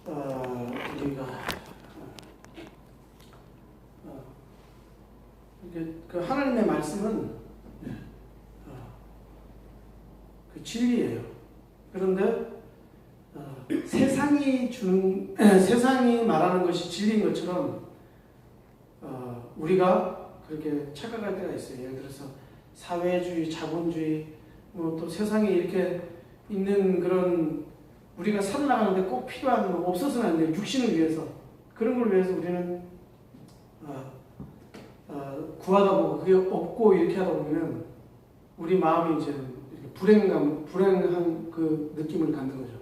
우리가 그 하나님의 말씀은 그 진리예요. 그런데 세상이 말하는 것이 진리인 것처럼 우리가 그렇게 착각할 때가 있어요. 예를 들어서 사회주의, 자본주의, 뭐 또 세상에 이렇게 있는 그런 우리가 살아나가는데 꼭 필요한 없어서는 안 돼요. 육신을 위해서 그런 걸 위해서 우리는 구하다 보고 그게 없고 이렇게 하다 보면 우리 마음이 이제 불행한 그 느낌을 갖는 거죠.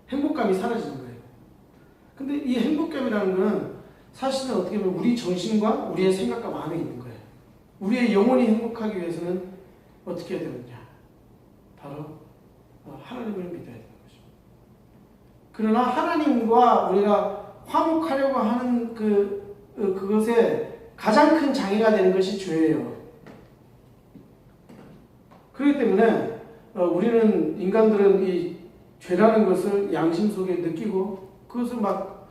행복감이 사라지는 거예요. 근데 이 행복감이라는 거는 사실은 어떻게 보면 우리 정신과 우리의 생각과 마음에 있는 거예요. 우리의 영혼이 행복하기 위해서는 어떻게 해야 되느냐? 바로 하나님을 믿어야 되는 거죠. 그러나 하나님과 우리가 화목하려고 하는 그것에 가장 큰 장애가 되는 것이 죄예요. 그렇기 때문에 우리는 인간들은 이 죄라는 것을 양심 속에 느끼고 그것을 막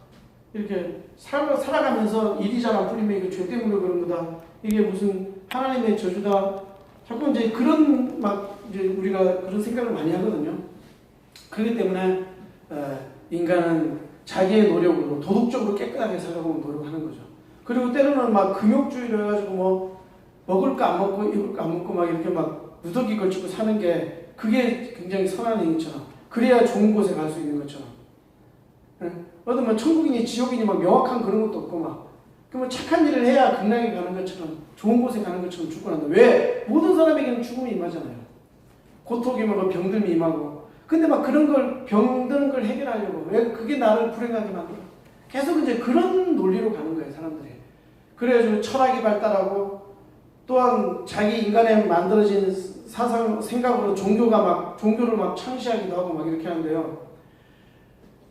이렇게 살아가면서 일이 잘 안 풀리면 이거 죄 때문에 그런 거다. 이게 무슨 하나님의 저주다. 자꾸 이제 그런 이제 우리가 그런 생각을 많이 하거든요. 그렇기 때문에 인간은 자기의 노력으로 도덕적으로 깨끗하게 살려고 노력하는 거죠. 그리고 때로는 막 금욕주의를 해가지고 뭐 먹을 거 안 먹고 입을 거 안 먹고 막 이렇게 막 누더기 걸치고 사는 게 그게 굉장히 선한 행위처럼 그래야 좋은 곳에 갈 수 있는 것처럼 어떤 뭐 천국이니 지옥이니 막 명확한 그런 것도 없고 막 그러면 착한 일을 해야 극락에 가는 것처럼 좋은 곳에 가는 것처럼 죽고 난다. 왜? 모든 사람에게는 죽음이 임하잖아요. 고통이 임하고 병듦이 임하고 근데 막 그런 걸 병드는 걸 해결하려고 왜 그게 나를 불행하게 만들어? 계속 이제 그런 논리로 가는 거예요, 사람들이. 그래가지고 철학이 발달하고 또한 자기 인간에 만들어진 생각으로 종교를 막 창시하기도 하고 막 이렇게 하는데요.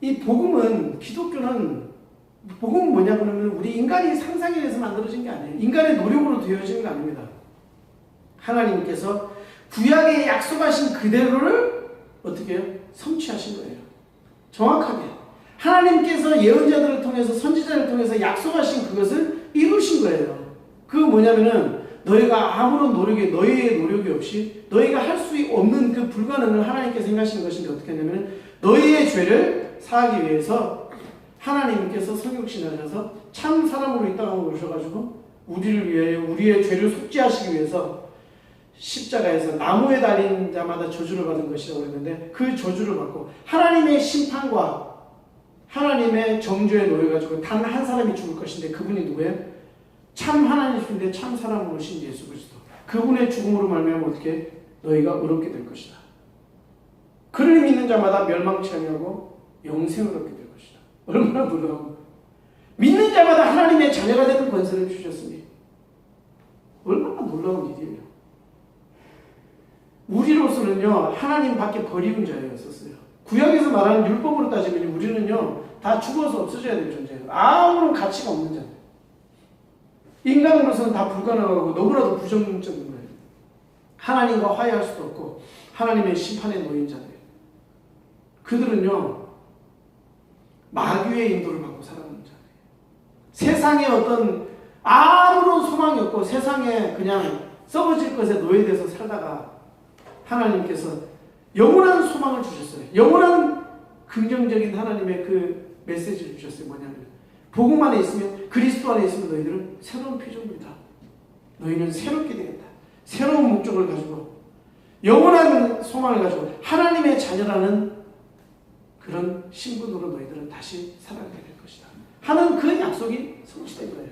이 기독교는 뭐냐 그러면 우리 인간이 상상에 의해서 만들어진 게 아니에요. 인간의 노력으로 되어진 게 아닙니다. 하나님께서 구약에 약속하신 그대로를 어떻게 해요? 성취하신 거예요. 정확하게. 하나님께서 예언자들을 통해서 선지자를 통해서 약속하신 그것을 이루신 거예요. 그거 뭐냐면은 너희가 아무런 너희의 노력이 없이 너희가 할 수 없는 그 불가능을 하나님께서 생각하시는 것인데 어떻게 하냐면 너희의 죄를 사하기 위해서 하나님께서 성육신하셔서 참 사람으로 이 땅에 오셔가지고 우리를 위하여 우리의 죄를 속죄하시기 위해서 십자가에서 나무에 달린 자마다 저주를 받은 것이라고 했는데 그 저주를 받고 하나님의 심판과 하나님의 정죄에 놓여가지고 단 한 사람이 죽을 것인데 그분이 누구예요? 참 하나님이신데 참 사람으로 오신 예수 그리스도. 그분의 죽음으로 말미암아 어떻게 너희가 의롭게 될 것이다. 그를 믿는 자마다 멸망치 아니하고 영생을 얻게 될 것이다. 얼마나 놀라워. 믿는 자마다 하나님의 자녀가 되는 권세를 주셨으니 얼마나 놀라운 일이에요. 우리로서는요 하나님 밖에 버리운 자였었어요. 구약에서 말하는 율법으로 따지면 우리는요 다 죽어서 없어져야 될 존재예요. 아무런 가치가 없는 자예요. 인간으로서는 다 불가능하고 너무나도 부정적인 거예요. 하나님과 화해할 수도 없고 하나님의 심판에 놓인 자들. 그들은요 마귀의 인도를 받고 살아가는 자들이에요. 세상에 어떤 아무런 소망이 없고 세상에 그냥 썩어질 것에 노예돼서 살다가 하나님께서 영원한 소망을 주셨어요. 영원한 긍정적인 하나님의 그 메시지를 주셨어요. 뭐냐면 복음 안에 있으면 그리스도 안에 있으면 너희들은 새로운 피조물이다. 너희는 새롭게 되겠다. 새로운 목적을 가지고 영원한 소망을 가지고 하나님의 자녀라는 그런 신분으로 너희들은 다시 살아가게 될 것이다. 하는 그 약속이 성취된 거예요.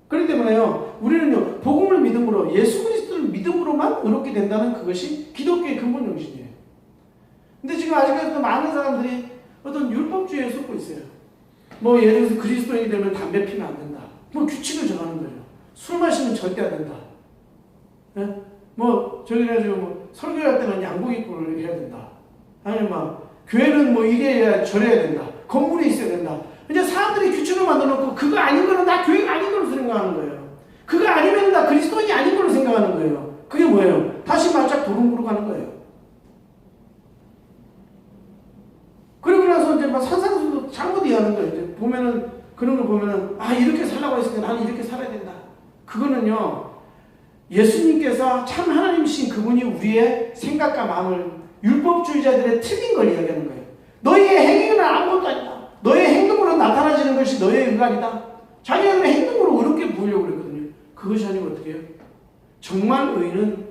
그렇기 때문에요 우리는요 복음을 믿음으로 예수 그리스도를 믿음으로만 의롭게 된다는 그것이 기독교의 근본 정신이에요. 근데 지금 아직까지도 많은 사람들이 어떤 율법주의에 속고 있어요. 뭐 예를 들어서 그리스도인이 되면 담배 피면 안 된다. 뭐 규칙을 정하는 거예요. 술 마시면 절대 안 된다. 네? 뭐 저기 가지고 뭐 설교할 때는 양복 입고 해야 된다. 아니면 막 교회는 뭐 이래야 저래야 된다. 건물에 있어야 된다. 이제 사람들이 규칙을 만들어 놓고 그거 아닌 거는 나 교회가 아닌 걸로 생각하는 거예요. 그거 아니면 나 그리스도인이 아닌 걸로 생각하는 거예요. 그게 뭐예요? 다시 말짝 도lum구로 가는 거예요. 그러고 나서 이제 막 산산수도 잘못 이해하는 거예요. 이제 보면은 그런 거 보면은 아 이렇게 살라고 했으니까 나는 이렇게 살아야 된다. 그거는요 예수님께서 참 하나님이신 그분이 우리의 생각과 마음을 율법주의자들의 틀린 걸 이야기하는 거예요. 너희의 행위는 아무것도 아니다. 너의 행동으로 나타나지는 것이 너의 의관이다. 자기는 행동으로 어렵게 보이려고 그랬거든요. 그것이 아니고 어떻게 해요? 정말 의는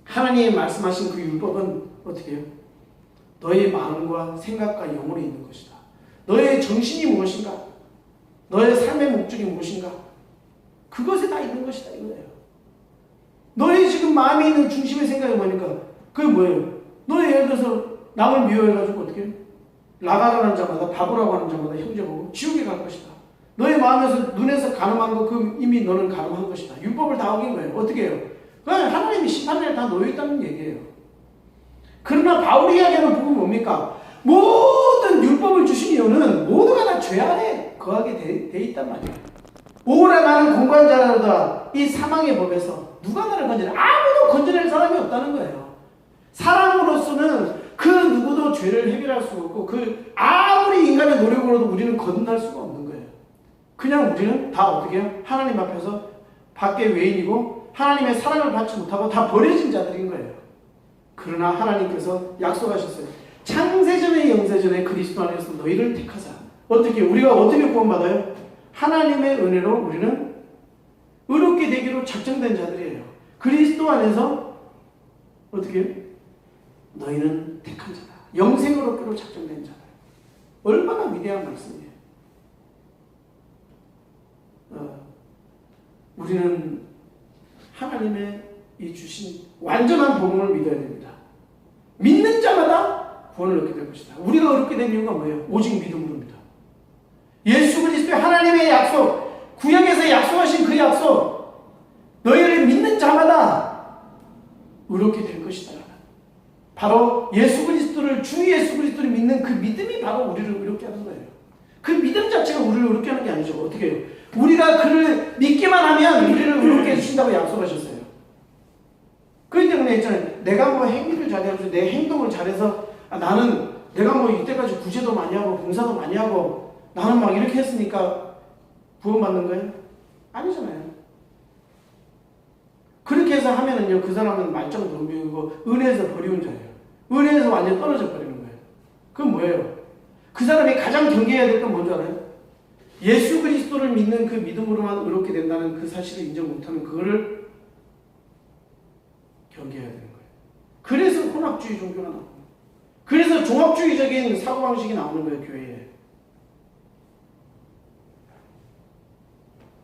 하나님이 말씀하신 그 율법은 어떻게 해요? 너의 마음과 생각과 영혼에 있는 것이다. 너의 정신이 무엇인가? 너의 삶의 목적이 무엇인가? 그것에 다 있는 것이다 이거예요. 너의 지금 마음에 있는 중심의 생각이 뭐니까? 그게 뭐예요? 너의 예를 들어서 남을 미워해가지고 어떻게 해요? 나가라는 자마다 바보라고 하는 자마다 형제 보고 지옥에 갈 것이다. 너의 마음에서 눈에서 가늠한 거 그 이미 너는 가늠한 것이다. 율법을 다 어긴 거예요. 어떻게 해요? 그냥 하나님이 심판에 다 놓여있다는 얘기예요. 그러나 바울이 이야기하는 부분은 뭡니까? 모든 율법을 주신 이유는 모두가 다 죄 안에 거하게 돼 있단 말이에요. 오라 나는 공고한 자라다. 이 사망의 법에서 누가 나를 건져내? 아무도 건져낼 사람이 없다는 거예요. 사람으로서는 그 누구도 죄를 해결할 수 없고 그 아무리 인간의 노력으로도 우리는 거듭날 수가 없는 거예요. 그냥 우리는 다 어떻게 해요? 하나님 앞에서 밖에 외인이고 하나님의 사랑을 받지 못하고 다 버려진 자들인 거예요. 그러나 하나님께서 약속하셨어요. 창세전에 영세전에 그리스도 안에서 너희를 택하자. 어떻게 우리가 어떻게 구원받아요? 하나님의 은혜로 우리는 의롭게 되기로 작정된 자들이에요. 그리스도 안에서 어떻게 해요? 너희는 택한 자다. 영생을 얻기로 작정된 자다. 얼마나 위대한 말씀이에요. 우리는 하나님의 이 주신 완전한 복음을 믿어야 됩니다. 믿는 자마다 구원을 얻게 될 것이다. 우리가 얻게 된 이유가 뭐예요? 오직 믿음으로입니다. 예수 그리스도의 하나님의 약속, 구약에서 약속하신 그 약속, 너희를 믿는 자마다 의롭게 될 것이다. 바로 예수 그리스도를 주 예수 그리스도를 믿는 그 믿음이 바로 우리를 의롭게 하는 거예요. 그 믿음 자체가 우리를 의롭게 하는 게 아니죠. 어떻게 해요? 우리가 그를 믿기만 하면 우리를 의롭게 해주신다고 약속하셨어요. 그렇기 때문에 있잖아요. 내가 뭐 행위를 잘해서 내 행동을 잘해서 나는 내가 뭐 이때까지 구제도 많이 하고 봉사도 많이 하고 나는 막 이렇게 했으니까 구원받는 거예요? 아니잖아요. 그렇게 해서 하면은요, 그 사람은 말짱 덤비고 은혜에서 버리운 자예요. 은혜에서 완전히 떨어져 버리는 거예요. 그건 뭐예요? 그 사람이 가장 경계해야 될 건 뭔지 알아요? 예수 그리스도를 믿는 그 믿음으로만 의롭게 된다는 그 사실을 인정 못하면 그거를 경계해야 되는 거예요. 그래서 혼합주의 종교가 나오는 거예요. 그래서 종합주의적인 사고방식이 나오는 거예요, 교회에.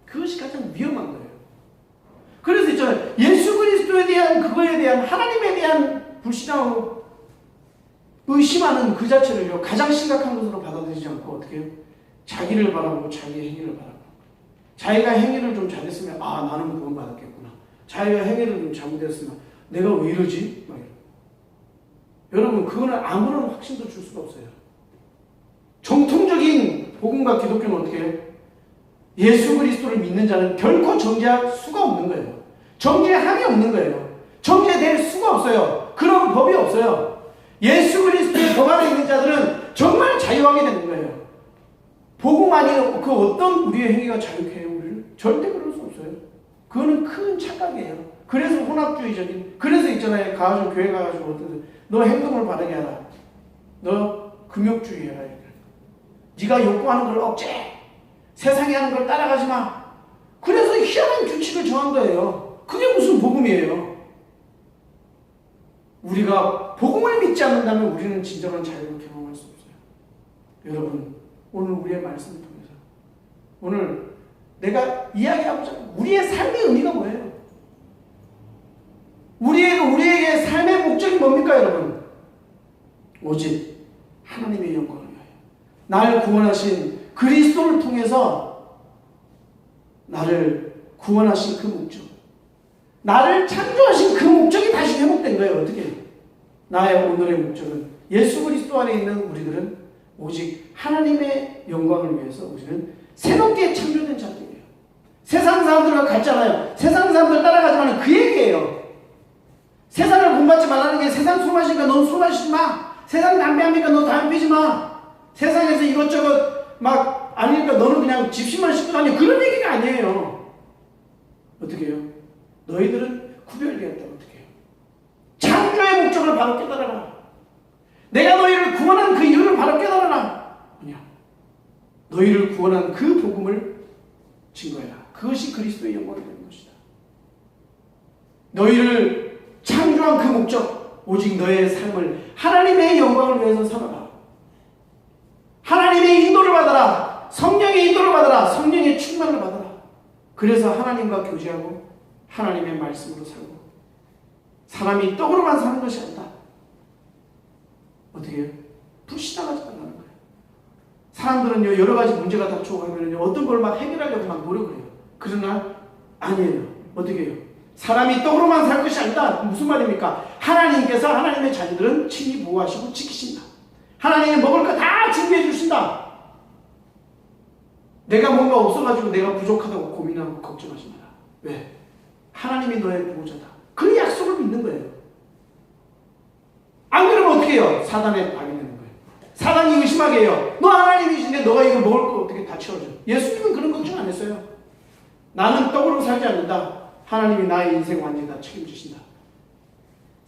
그것이 가장 위험한 거예요. 그래서 있잖아요. 예수 그리스도에 대한 그거에 대한 하나님에 대한 불신하고 의심하는 그 자체를요 가장 심각한 것으로 받아들이지 않고 어떻게 해요? 자기를 바라보고 자기의 행위를 바라보고 자기가 행위를 좀 잘했으면 아 나는 구원받았겠구나. 자기가 행위를 좀 잘못했으면 내가 왜 이러지? 막 여러분 그거는 아무런 확신도 줄 수가 없어요. 정통적인 복음과 기독교는 어떻게 해요? 예수 그리스도를 믿는 자는 결코 정죄할 수가 없는 거예요. 정죄함이 없는 거예요. 정죄될 수가 없어요. 그런 법이 없어요. 예수 그리스도의 법 안에 있는 자들은 정말 자유하게 되는 거예요. 복음 아니면 그 어떤 우리의 행위가 자유케 해요, 우리를? 절대 그럴 수 없어요. 그거는 큰 착각이에요. 그래서 혼합주의적인, 그래서 있잖아요. 가가지고 교회 가가지고 어떤 너 행동을 바르게 하라. 너 금욕주의 해라. 네가 욕구하는 걸 억제. 세상에 하는 걸 따라가지 마. 그래서 희한한 규칙을 정한 거예요. 그게 무슨 복음이에요? 우리가 복음을 믿지 않는다면 우리는 진정한 자유를 경험할 수 없어요. 여러분, 오늘 우리의 말씀을 통해서 오늘 내가 이야기하고자 하는 우리의 삶의 의미가 뭐예요? 우리에게 삶의 목적이 뭡니까, 여러분? 오직 하나님의 영광을 위하여 날 구원하신 그리스도를 통해서 나를 구원하신 그 목적, 나를 창조하신 그 목적이 다시 회복된 거예요. 어떻게? 나의 오늘의 목적은 예수 그리스도 안에 있는 우리들은 오직 하나님의 영광을 위해서 우리는 새롭게 창조된 자들이에요. 세상 사람들과 같잖아요. 세상 사람들 따라가지 말라는 그 얘기예요. 세상을 본받지 말라는 게 세상 술 마시니까 넌 술 마시지 마. 세상 담배 하니까 너 담배 피지 마. 세상에서 이것저것 막 아니니까 너는 그냥 집신만 신고 다녀. 그런 얘기가 아니에요. 어떻게 해요? 너희들은 구별되었다. 어떻게 해요? 창조의 목적을 바로 깨달아라. 내가 너희를 구원한 그 이유를 바로 깨달아라. 뭐냐? 너희를 구원한 그 복음을 증거해라. 그것이 그리스도의 영광이 되는 것이다. 너희를 창조한 그 목적, 오직 너의 삶을 하나님의 영광을 위해서 살아라. 하나님의 인도를 받아라. 성령의 인도를 받아라. 성령의 충만을 받아라. 그래서 하나님과 교제하고 하나님의 말씀으로 살고, 사람이 떡으로만 사는 것이 아니다. 어떻게 해요? 불신앙하지 말라는 거예요. 사람들은요, 여러 가지 문제가 닥쳐오면요, 어떤 걸 막 해결하려고 막 노력을 해요. 그러나 아니에요. 어떻게 해요? 사람이 떡으로만 살 것이 아니다. 무슨 말입니까? 하나님께서 하나님의 자녀들은 친히 보호하시고 지키신다. 하나님이 먹을 거 다 준비해 주신다. 내가 뭔가 없어가지고 내가 부족하다고 고민하고 걱정하지 마라. 왜? 하나님이 너의 보호자다. 그 약속을 믿는 거예요. 안 그러면 어떻게 해요? 사단에 박이 되는 거예요. 사단이 의심하게 해요. 너 하나님이신데 너가 이거 먹을 거 어떻게 다 채워줘? 예수님은 그런 걱정 안 했어요. 나는 떡으로 살지 않는다. 하나님이 나의 인생 완전히 다 책임지신다.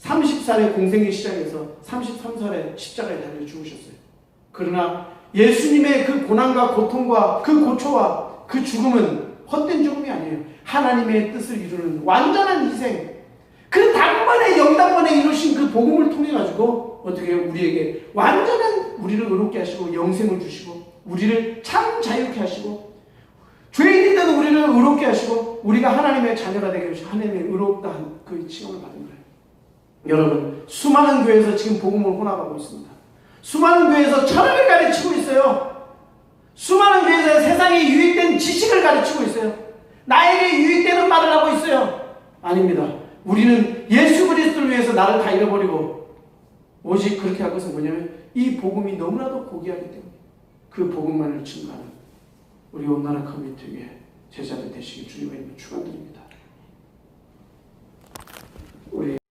30살에 공생이 시작해서 33살에 십자가에 달려 죽으셨어요. 그러나 예수님의 그 고난과 고통과 그 고초와 그 죽음은 헛된 죽음이 아니에요. 하나님의 뜻을 이루는 완전한 희생. 그 단번에 영단번에 이루신 그 복음을 통해 가지고 어떻게 해요? 우리에게 완전한 우리를 의롭게 하시고 영생을 주시고 우리를 참 자유케 하시고 죄인인데도 우리를 의롭게 하시고 우리가 하나님의 자녀가 되게 하시고 하나님의 의롭다 한 그 칭함을 받은 거예요. 여러분, 수많은 교회에서 지금 복음을 혼합하고 있습니다. 수많은 교회에서 철학을 가르치고 있어요. 수많은 교회에서 세상에 유익된 지식을 가르치고 있어요. 나에게 유익되는 말을 하고 있어요. 아닙니다. 우리는 예수 그리스도를 위해서 나를 다 잃어버리고 오직 그렇게 할 것은 뭐냐면 이 복음이 너무나도 고귀하기 때문에 그 복음만을 증거하는 우리 온나라 커뮤니티의 제자들 되시길 주님의 이름으로 축원드립니다. 우리